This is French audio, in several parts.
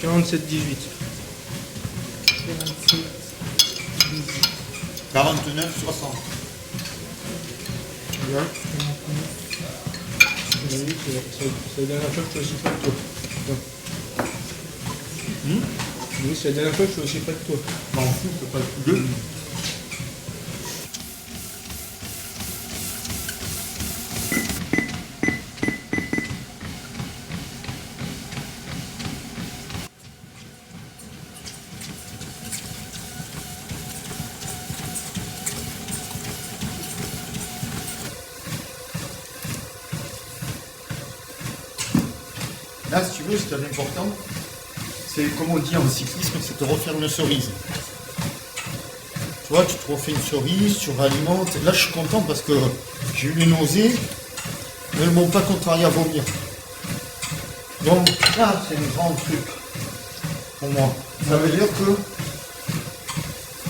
47-18. 49-60. Bien. C'est la dernière fois que je suis aussi près de toi. Oui, c'est la dernière fois que je suis aussi près de toi. M'en fous, je peux pas le deux. Là, si tu veux, ce qui est important, c'est comme on dit en cyclisme, c'est de refaire une cerise. Tu vois, tu te refais une cerise, tu réalimentes. Là, je suis content parce que j'ai eu les nausées, mais elles ne m'ont pas contrarié à vomir. Donc, là, c'est un grand truc pour moi. Ça veut dire que,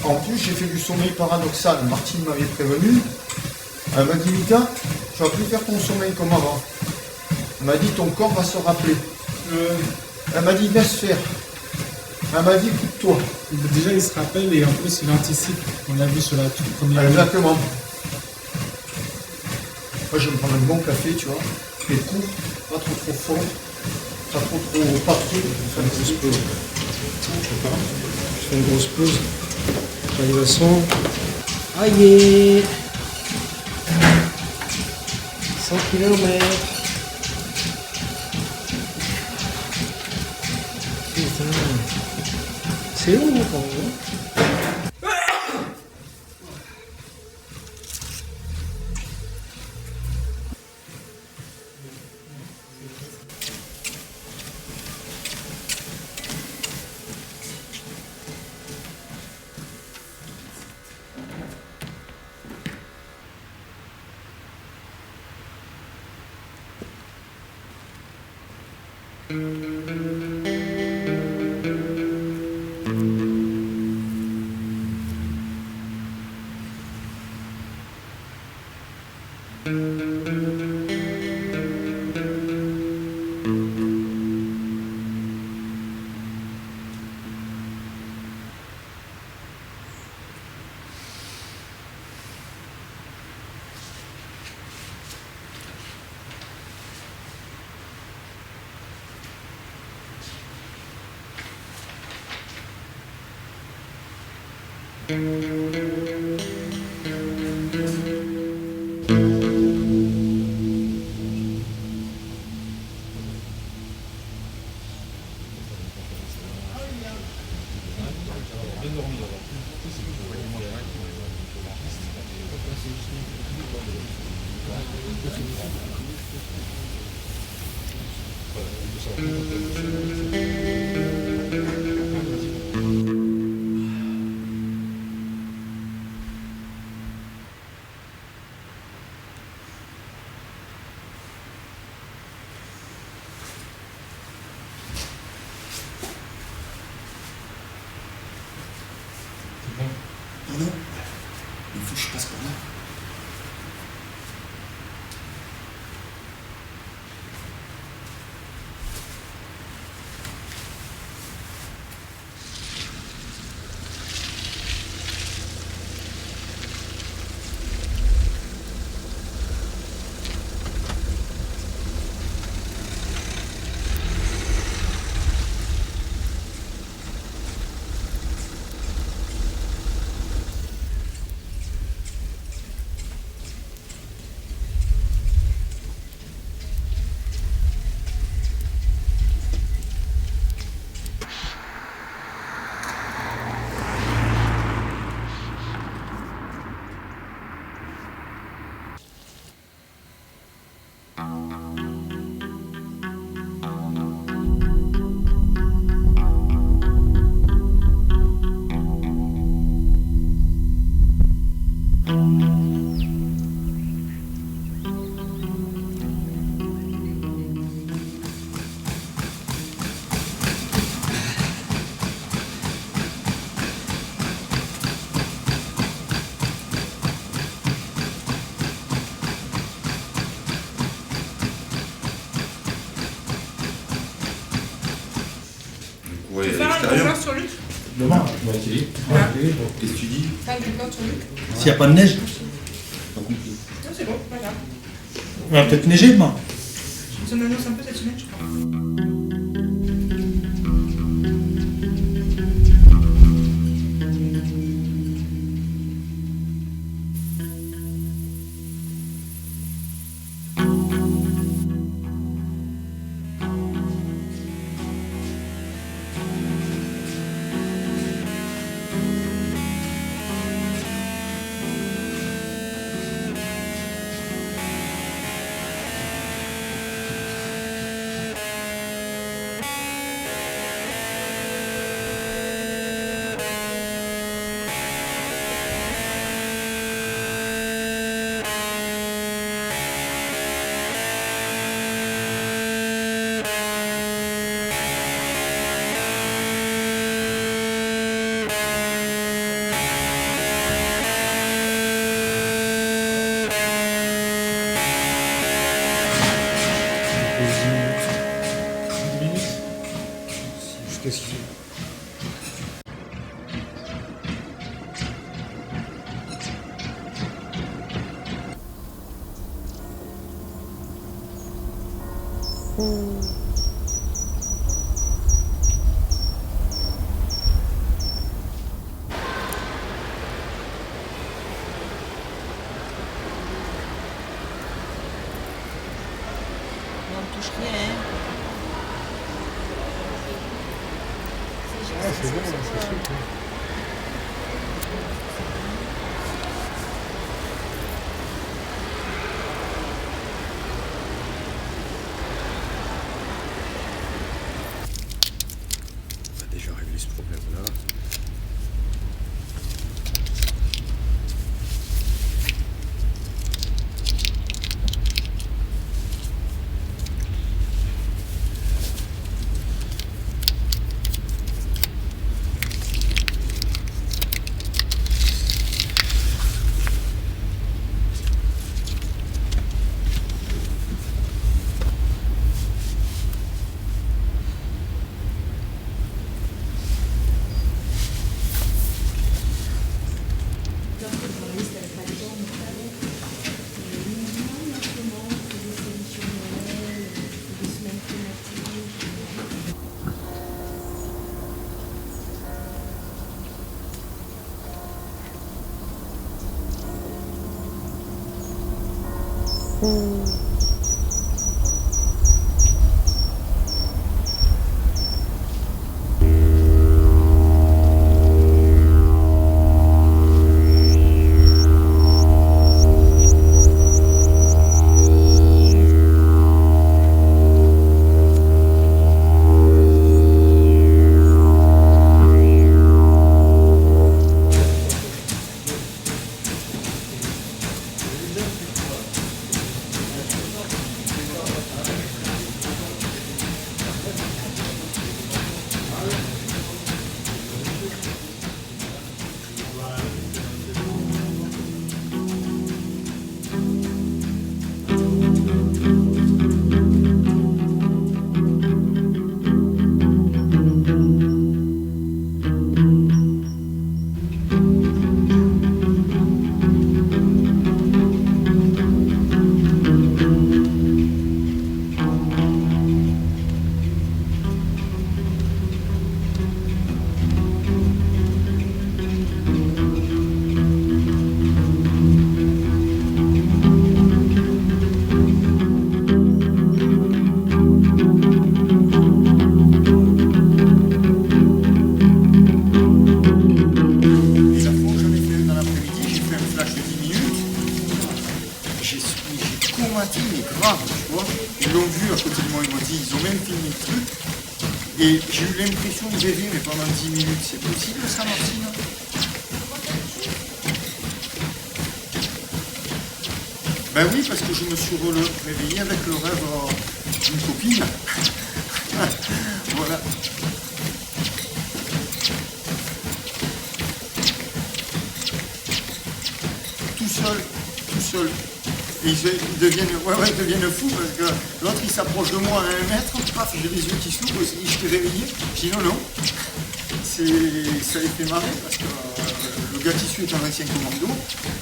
en plus, j'ai fait du sommeil paradoxal. Martine m'avait prévenu. Elle m'a dit, Mika, tu vas plus faire ton sommeil comme avant. Elle m'a dit, ton corps va se rappeler. Elle m'a dit, laisse faire. Elle m'a dit, écoute-toi. Déjà, il se rappelle et en plus, il anticipe. On l'a vu sur la toute première. Exactement. Moi, je vais me prendre un bon café, tu vois. Mais court, pas trop fort. Pas trop. Je fais une grosse pause. Je fais une grosse pause. J'arrive à 100. Aïe 100 km. Putain. C'est long quand même. Non, il faut que je passe par là. Ouais, Tu à fais un l'extérieur. couleur sur Luc. Demain. Qu'est-ce que tu dis? Fais un couleur sur Luc. S'il n'y a pas de neige, Non, c'est bon, pas grave. il va peut-être neiger demain. Ça m'annonce un peu cette semaine, je crois. Jusqu'à ce qu'il... On ne touche rien, hein. Ah, c'est bon, c'est sûr. On va déjà régler ce problème-là. Ils l'ont vu à côté de moi, ils m'ont dit, ils ont même filmé le truc. Et j'ai eu l'impression de rêver, mais pendant 10 minutes. C'est possible ça, Martine? Ben oui, parce que je me suis réveillé avec le rêve d'une copine. Voilà. Tout seul. Et ils deviennent fous parce que l'autre il s'approche de moi à 1 mètre, paf, j'ai les yeux qui s'ouvrent, je t'ai réveillé. Je dis non, ça les fait marrer parce que le gars qui suit est un ancien commando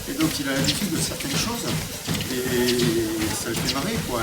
et donc il a l'habitude de certaines choses et ça le fait marrer quoi.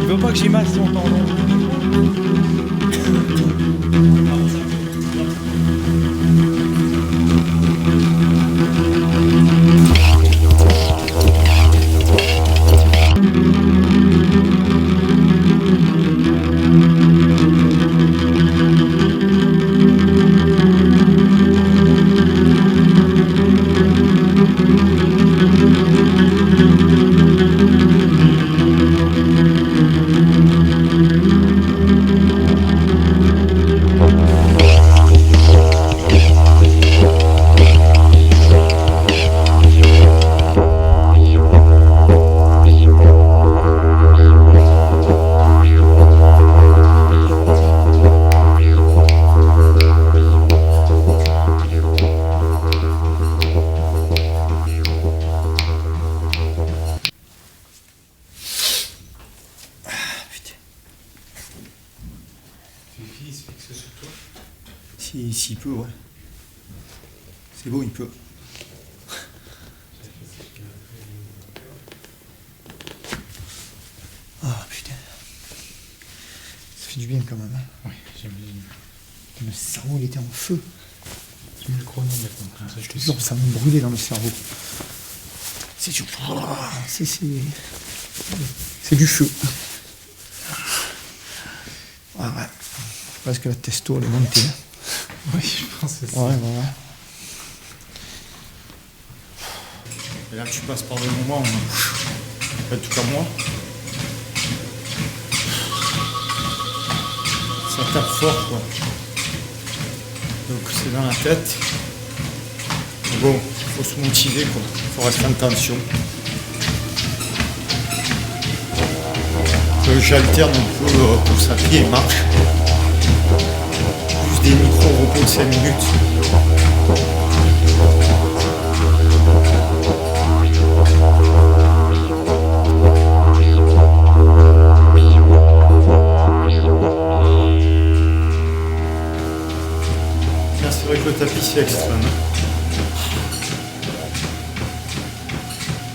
Il veut pas que j'y masse son temps. S'il peut, ouais. C'est beau, il peut. Ah putain. Ça fait du bien quand même. Hein. Oui, j'imagine. Le cerveau, il était en feu. Tu mets le chronomètre, comme ça, je te Je te jure, ça me brûlait dans le cerveau. C'est du... C'est du feu. Ah ouais. Parce que la testo, elle est montée. Oui, je pense que c'est ça. Ouais. Et là, tu passes par le moment où, en tout cas moi, ça tape fort, quoi. Donc c'est dans la tête. Mais bon, il faut se motiver, quoi. Il faut rester en tension. J'alterne un peu course à pied et marche. Juste des micro-repos de 5 minutes. Là, c'est vrai que le tapis, c'est extrême.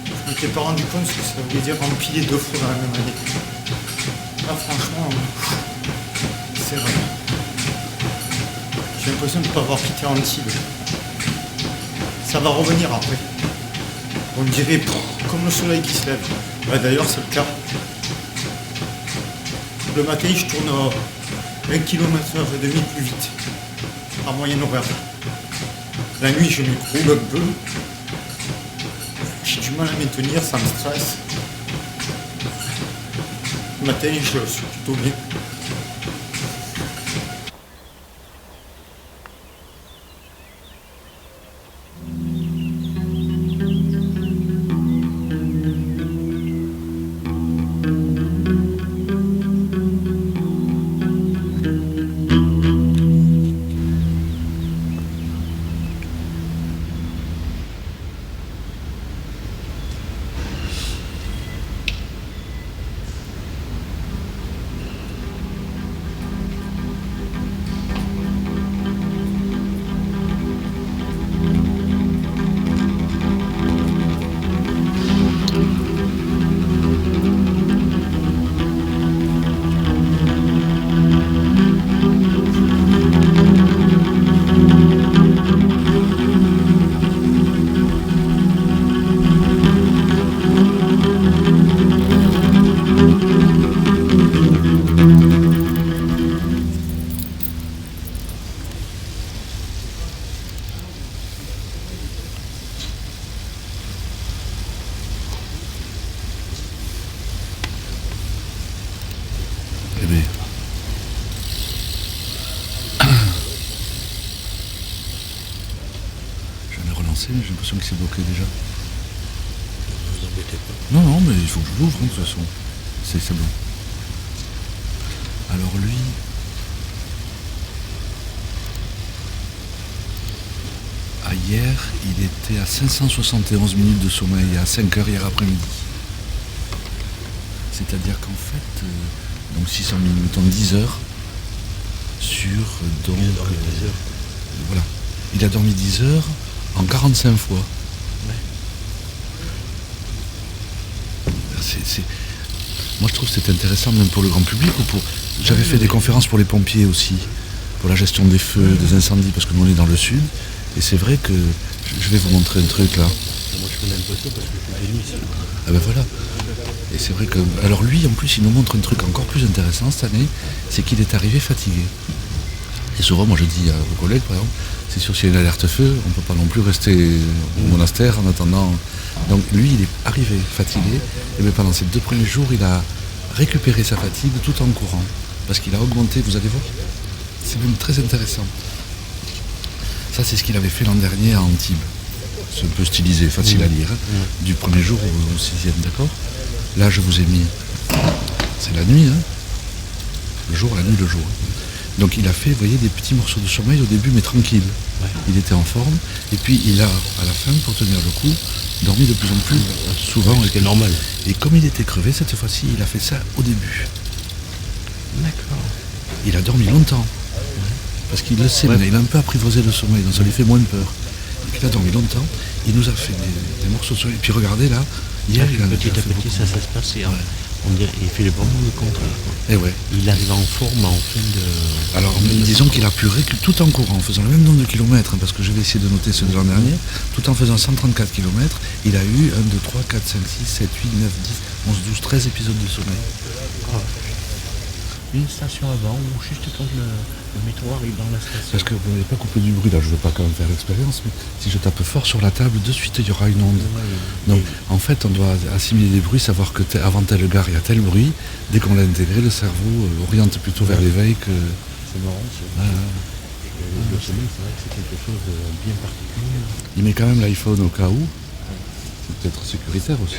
Je m'étais pas rendu compte ce que ça voulait dire empiler 2 fois dans la même année. Là, franchement, c'est vrai. J'ai l'impression de ne pas avoir quitté Antibes. Ça va revenir après. On dirait comme le soleil qui se lève. Ouais, d'ailleurs, c'est le cas. Le matin, je tourne à 1 km/h et demi plus vite, en moyenne horaire. La nuit, je m'écroule un peu. J'ai du mal à maintenir, ça me stresse. Le matin, je suis plutôt bien. commencer, mais j'ai l'impression qu'il s'est bloqué déjà. Ne vous embêtez pas. Non, non, mais il faut que je l'ouvre, hein, de toute façon. C'est bon. Alors lui... Hier, il était à 571 minutes de sommeil, à 5 heures hier après-midi. C'est-à-dire qu'en fait, donc 600 minutes en 10 heures, sur donc... Il a dormi 10 heures. Voilà. Il a dormi 10 heures en 45 fois. Moi je trouve que c'est intéressant même pour le grand public ou pour. J'avais fait des conférences pour les pompiers aussi, pour la gestion des feux, des incendies, parce que nous on est dans le sud. Et c'est vrai que je vais vous montrer un truc là. Moi je connais un peu ça parce que je suis venu ici. Ah ben voilà. Et c'est vrai que. Alors lui en plus il nous montre un truc encore plus intéressant cette année, c'est qu'il est arrivé fatigué. Et souvent moi je dis à vos collègues par exemple, c'est sûr s'il y a une alerte feu, on ne peut pas non plus rester au monastère en attendant. Donc lui il est arrivé fatigué, et bien pendant ces 2 premiers jours il a récupéré sa fatigue tout en courant. Parce qu'il a augmenté, vous allez voir, c'est même très intéressant. Ça c'est ce qu'il avait fait l'an dernier à Antibes. C'est un peu stylisé, facile à lire, hein, du premier jour au 6e, d'accord? Là je vous ai mis, c'est la nuit, hein, le jour, la nuit, le jour. Donc il a fait, vous voyez, des petits morceaux de sommeil au début, mais tranquille. Ouais. Il était en forme, et puis il a, à la fin, pour tenir le coup, dormi de plus en plus souvent. C'est normal. Et comme il était crevé, cette fois-ci, il a fait ça au début. D'accord. Il a dormi longtemps. Parce qu'il le sait, il a un peu apprivoisé le sommeil, donc ça lui fait moins peur. Et puis il a dormi longtemps, il nous a fait des morceaux de sommeil. Et puis regardez là, hier, il a petit à petit, ça se passe. On dirait, il fait vraiment le contraire. Et ouais. Il arrive en forme en fin de... Alors, disons qu'il a pu récupérer tout en courant, en faisant le même nombre de kilomètres, hein, parce que je vais essayer de noter ceux de l'an dernier, tout en faisant 134 kilomètres, il a eu 1, 2, 3, 4, 5, 6, 7, 8, 9, 10, 11, 12, 13 épisodes de sommeil. Oh. Une station avant, ou juste quand le métro arrive dans la station. Parce que vous n'avez pas coupé du bruit, là je ne veux pas quand même faire l'expérience, mais si je tape fort sur la table, de suite il y aura une onde. Donc en fait on doit assimiler des bruits, savoir que avant telle gare il y a tel bruit. Dès qu'on l'a intégré, le cerveau oriente plutôt vers l'éveil que... C'est marrant, le sommeil, c'est vrai que c'est quelque chose de bien particulier. Il met quand même l'iPhone au cas où. C'est peut-être sécuritaire aussi.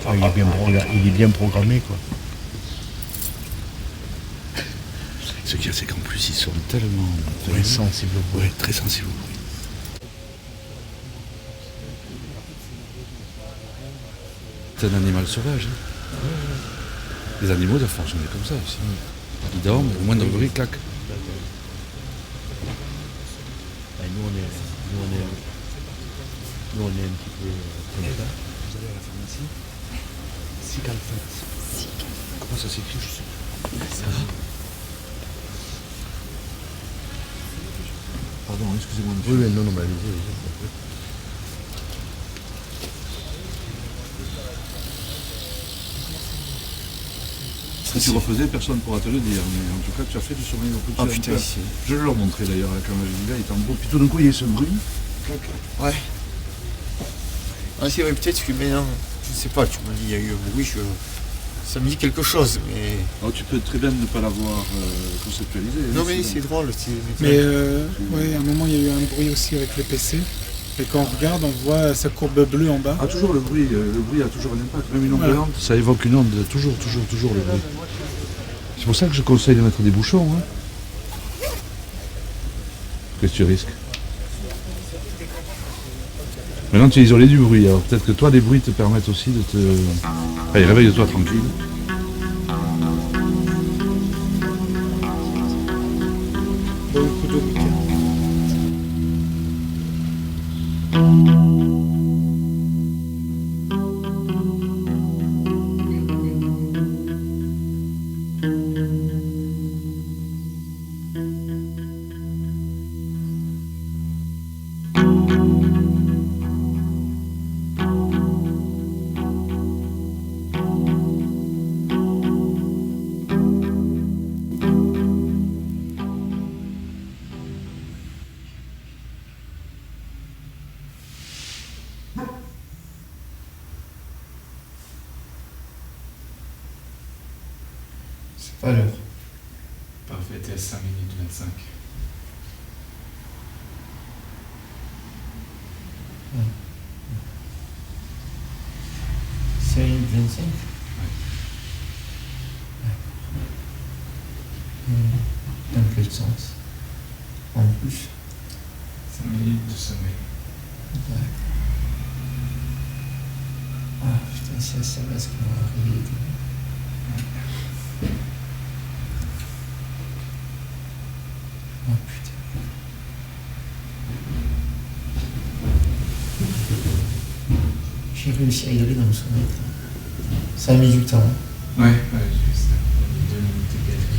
Ah, il est bien programmé, quoi. Ce qu'il y a, c'est qu'en plus, ils sont tellement sensibles au bruit. Ouais, très sensibles au bruit. C'est un animal sauvage. Hein. Les animaux doivent fonctionner comme ça aussi. Ils dorment, au moindre bruit, clac. Nous, on est un petit peu comme ça. Vous allez à la pharmacie. Cicalfate. Comment ça s'écrit, je sais pas. Ça va. Pardon, excusez-moi. Oui, non, mais allez-y. Si tu refaisais, personne ne pourra te le dire, mais en tout cas, tu as fait du sommeil au plus. Ah putain, ici. Je leur montrais d'ailleurs à la caméra, je dis là, il est en beau. Puis tout d'un coup, il y a ce bruit. Clac. Ouais. Ah c'est vrai, peut-être que maintenant, je sais pas, tu m'as dit il y a eu un bruit, ça me dit quelque chose, mais... Alors, tu peux très bien ne pas l'avoir conceptualisé. Non hein, mais c'est drôle. Mais ouais, à un moment, il y a eu un bruit aussi avec le PC. Et quand on regarde, on voit sa courbe bleue en bas. Ah, toujours le bruit a toujours un impact. Même une onde, ça évoque une onde, toujours le bruit. C'est pour ça que je conseille de mettre des bouchons. Hein. Qu'est-ce que tu risques? Maintenant, tu es isolé du bruit. Alors peut-être que toi, les bruits te permettent aussi de te... Allez, réveille-toi tranquille. Beaucoup d'eau bouquin. C'est pas l'heure. Parfait, t'es à 5 minutes 25. ginseng. Dans quel sens? En plus. 5 minutes de sommeil. D'accord. Ah putain, c'est ça là ce qui m'a réveillé. Oh putain. J'ai réussi à y aller dans le sommeil. Ça a mis du temps. Ouais, j'ai vu ça. 2 minutes et quelques.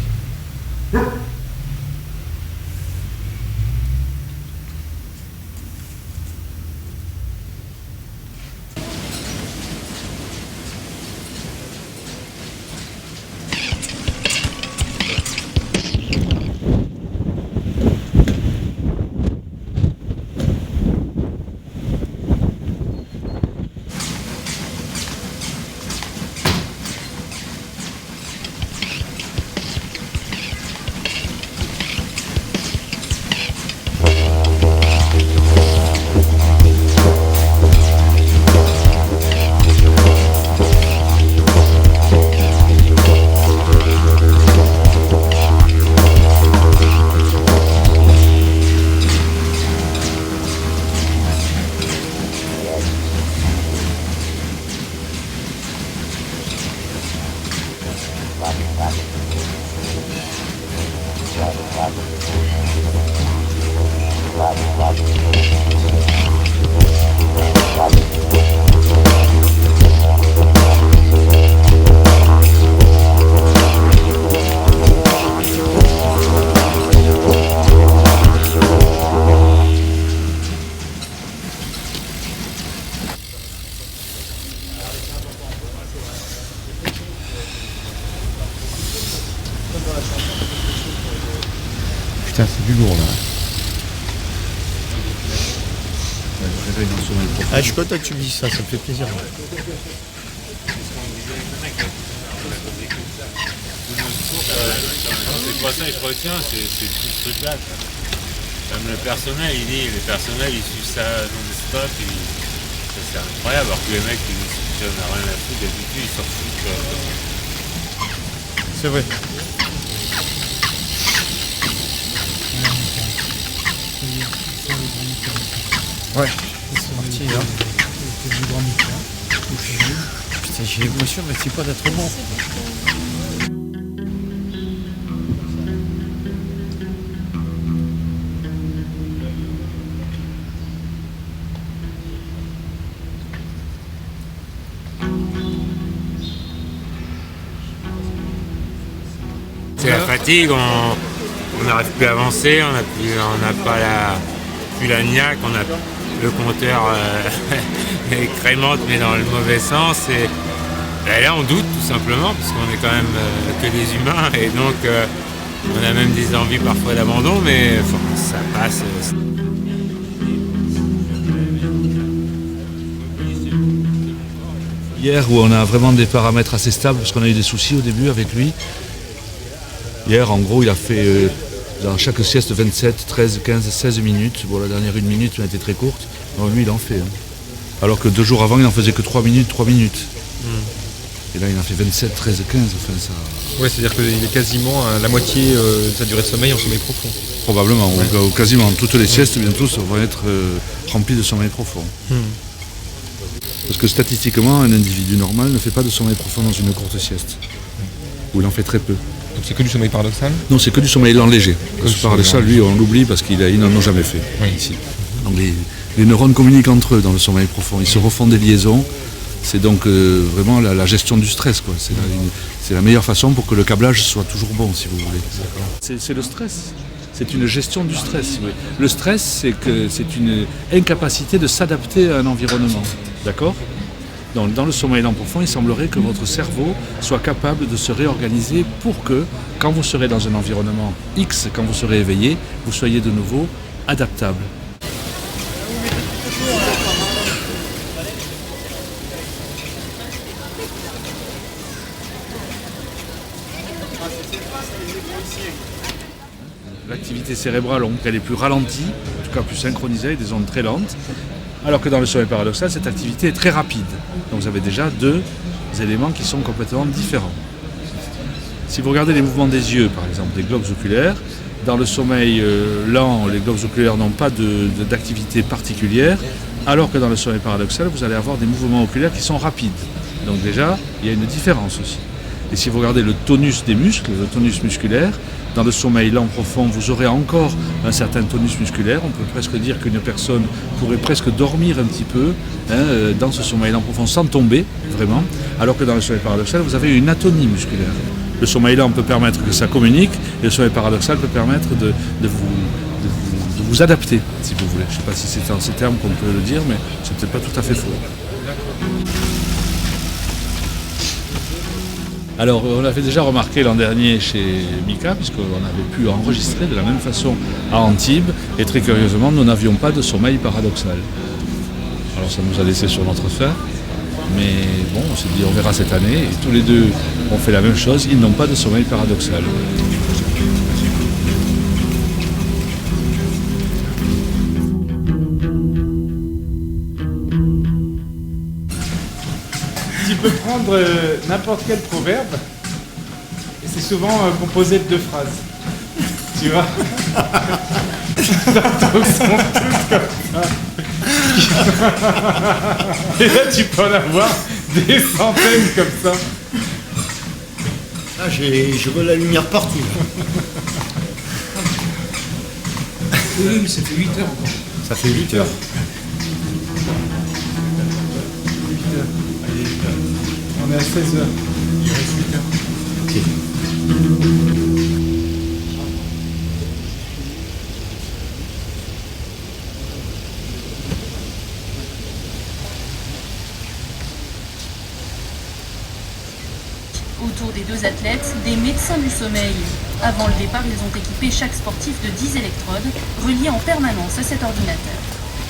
Putain, c'est du lourd là. Ah, je suis content que tu me dises ça, ça me fait plaisir. C'est pas ça, je retiens, c'est tout ce truc-là. Comme le personnel, il dit, les personnels, ils suivent ça dans des spots, c'est incroyable, alors que les mecs, ils n'en ont rien à foutre, d'habitude, ils s'en foutent. C'est vrai. Ouais, c'est parti là. Putain, j'ai l'émotion, mais c'est pas d'être bon. C'est la fatigue, on n'arrive plus à avancer, on n'a pas plus la niaque, on a le compteur crémente mais dans le mauvais sens et là on doute tout simplement parce qu'on est quand même que des humains et donc on a même des envies parfois d'abandon mais ça passe. Hier où on a vraiment des paramètres assez stables parce qu'on a eu des soucis au début avec lui. Hier en gros il a fait dans chaque sieste 27, 13, 15, 16 minutes. Bon la dernière 1 minute elle a été très courte. Non, lui il en fait. Alors que 2 jours avant il en faisait que 3 minutes. Et là il en fait 27, 13, 15. Enfin, ça... Ouais, c'est-à-dire qu'il est quasiment à la moitié de sa durée de sommeil en sommeil profond. Probablement, ou quasiment toutes les siestes bientôt vont être remplies de sommeil profond. Parce que statistiquement un individu normal ne fait pas de sommeil profond dans une courte sieste. Ou il en fait très peu. Donc c'est que du sommeil paradoxal? Non, c'est que du sommeil lent léger. Le paradoxal, lui, on l'oublie parce qu'ils n'en ont jamais fait ici. Donc les neurones communiquent entre eux dans le sommeil profond. Ils se refont des liaisons. C'est donc vraiment la gestion du stress, quoi. C'est la meilleure façon pour que le câblage soit toujours bon, si vous voulez. C'est le stress. C'est une gestion du stress. Si vous voulez. Le stress, c'est une incapacité de s'adapter à un environnement. D'accord ? Dans le sommeil lent profond, il semblerait que votre cerveau soit capable de se réorganiser pour que, quand vous serez dans un environnement X, quand vous serez éveillé, vous soyez de nouveau adaptable. L'activité cérébrale, elle est plus ralentie, en tout cas plus synchronisée, avec des ondes très lentes. Alors que dans le sommeil paradoxal, cette activité est très rapide. Donc vous avez déjà 2 éléments qui sont complètement différents. Si vous regardez les mouvements des yeux, par exemple, des globes oculaires, dans le sommeil lent, les globes oculaires n'ont pas d'activité particulière, alors que dans le sommeil paradoxal, vous allez avoir des mouvements oculaires qui sont rapides. Donc déjà, il y a une différence aussi. Et si vous regardez le tonus des muscles, le tonus musculaire, dans le sommeil lent profond, vous aurez encore un certain tonus musculaire. On peut presque dire qu'une personne pourrait presque dormir un petit peu dans ce sommeil lent profond sans tomber, vraiment. Alors que dans le sommeil paradoxal, vous avez une atonie musculaire. Le sommeil lent peut permettre que ça communique, et le sommeil paradoxal peut permettre de vous adapter, si vous voulez. Je ne sais pas si c'est en ces termes qu'on peut le dire, mais c'est peut-être pas tout à fait faux. Alors, on l'avait déjà remarqué l'an dernier chez Mika, puisqu'on avait pu enregistrer de la même façon à Antibes, et très curieusement, nous n'avions pas de sommeil paradoxal. Alors, ça nous a laissé sur notre faim, mais bon, on s'est dit, on verra cette année, et tous les deux ont fait la même chose, ils n'ont pas de sommeil paradoxal. Tu peux prendre n'importe quel proverbe, et c'est souvent composé de 2 phrases. Tu vois. Donc sont tous comme ça. Et là tu peux en avoir des centaines comme ça. Là, je veux la lumière partout. Oui, mais ça fait 8 heures encore. Ça fait 8 heures. On est à 16 heures. Il reste 8 heures. Ok. Autour des 2 athlètes, des médecins du sommeil. Avant le départ, ils ont équipé chaque sportif de 10 électrodes, reliés en permanence à cet ordinateur.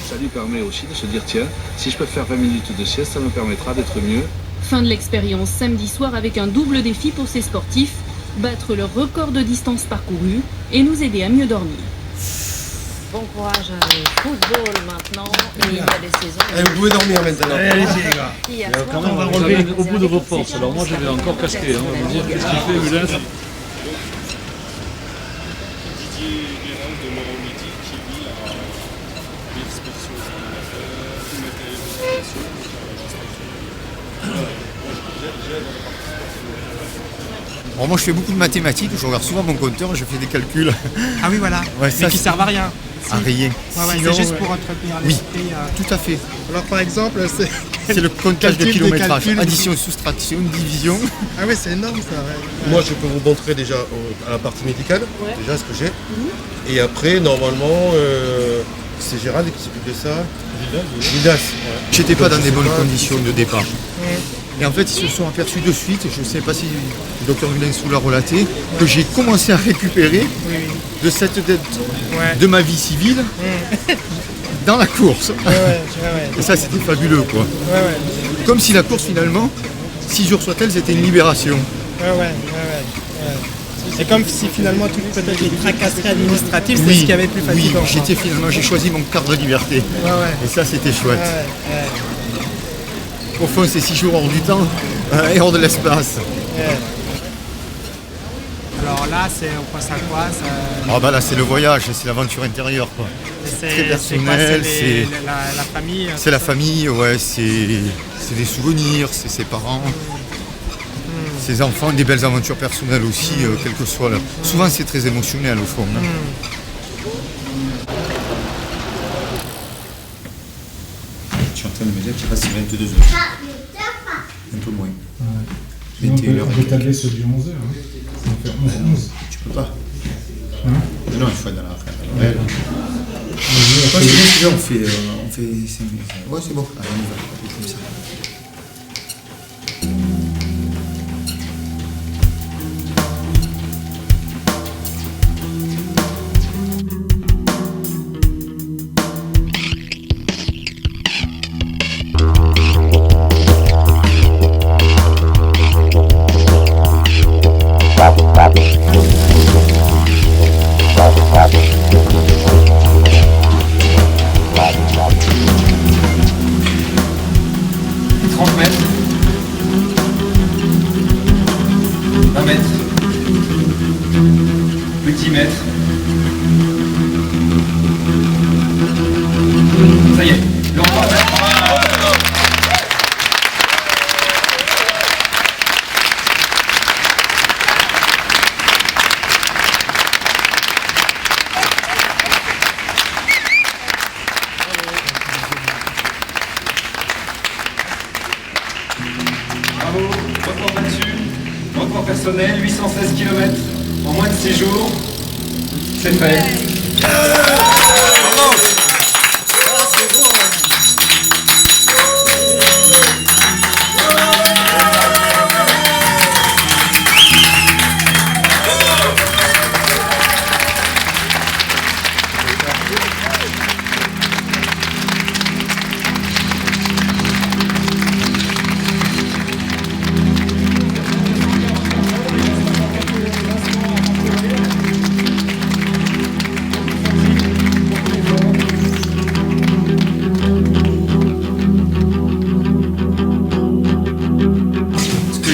Ça lui permet aussi de se dire, tiens, si je peux faire 20 minutes de sieste, ça me permettra d'être mieux. Fin de l'expérience samedi soir avec un double défi pour ces sportifs, battre leur record de distance parcourue et nous aider à mieux dormir. Bon courage au football maintenant. Il y a des saisons. Vous pouvez dormir maintenant. Allez-y les gars. Hier Quand soir, même, vous allez au bout de vos forces. Alors moi, je vais encore casquer. On va dire, qu'est-ce qu'il fait, Hulin? Alors moi je fais beaucoup de mathématiques, je regarde souvent mon compteur, je fais des calculs. Ah oui, voilà. Ouais, Mais qui servent à rien. À rien. Ouais, Sinon, c'est juste pour entretenir oui, l'esprit. tout à fait. Alors par exemple, C'est le comptage de Calcul des kilométrage, calculs. addition, soustraction, division. Ah oui, c'est énorme ça. Ouais. Moi, je peux vous montrer déjà à la partie médicale, déjà ce que j'ai. Et après, normalement, c'est Gérald qui s'occupe de ça. Vidas. J'étais pas dans des bonnes conditions de départ. Et en fait, ils se sont aperçus de suite, je ne sais pas si le docteur Vilensou l'a relaté, que j'ai commencé à récupérer de cette dette de ma vie civile dans la course. Et ça, c'était fabuleux, quoi. Comme si la course, finalement, 6 jours soit-elle, c'était une libération. C'est comme si finalement toutes peut-être les tracasseries administratives, c'est Oui, ce qu'il y avait plus fatigant. j'étais finalement, j'ai choisi mon cadre de liberté. Et ça, c'était chouette. Au fond, c'est 6 jours hors du temps et hors de l'espace. Alors là, on passe à quoi ça... Ah bah là, c'est le voyage, c'est l'aventure intérieure, quoi. Très personnel, c'est la famille. C'est la famille, ouais, c'est des souvenirs, c'est ses parents, ses enfants, des belles aventures personnelles aussi, quel que soit là. Souvent, c'est très émotionnel au fond. Tu es en train de me dire qu'il reste 22 heures. Un peu moins. On peut étaler ceux du 11h. Ça va faire 11. Tu peux pas. Hein Non, il faut être dans la réelle. On fait 5 minutes. Ouais, c'est bon. Allez, on y va. Comme ça. personnel, 816 km en moins de 6 jours. C'est fait.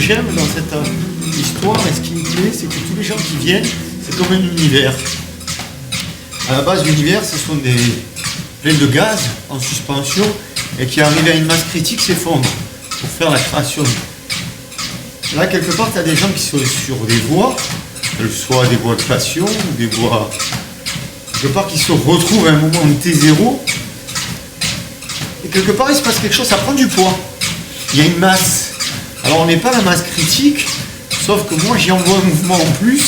J'aime dans cette histoire et ce qui me plaît, c'est que tous les gens qui viennent, c'est comme un univers. À la base, l'univers, ce sont des pleins de gaz en suspension et qui arrivent à une masse critique s'effondrent pour faire la création. Là, quelque part, tu as des gens qui sont sur des voies, soit des voies de passion, ou des voies quelque part qui se retrouvent à un moment de T0. Et quelque part, il se passe quelque chose, ça prend du poids. Il y a une masse. Alors on n'est pas la masse critique, sauf que moi j'y envoie un mouvement en plus,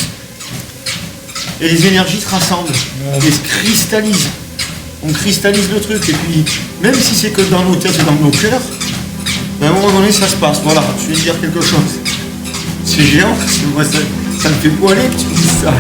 et les énergies se rassemblent, et se cristallisent. On cristallise le truc, et puis même si c'est que dans nos têtes et dans nos cœurs, à un moment donné ça se passe. Voilà, je vais te dire quelque chose. C'est géant, parce que moi ça me fait poiler que tu me dises ça.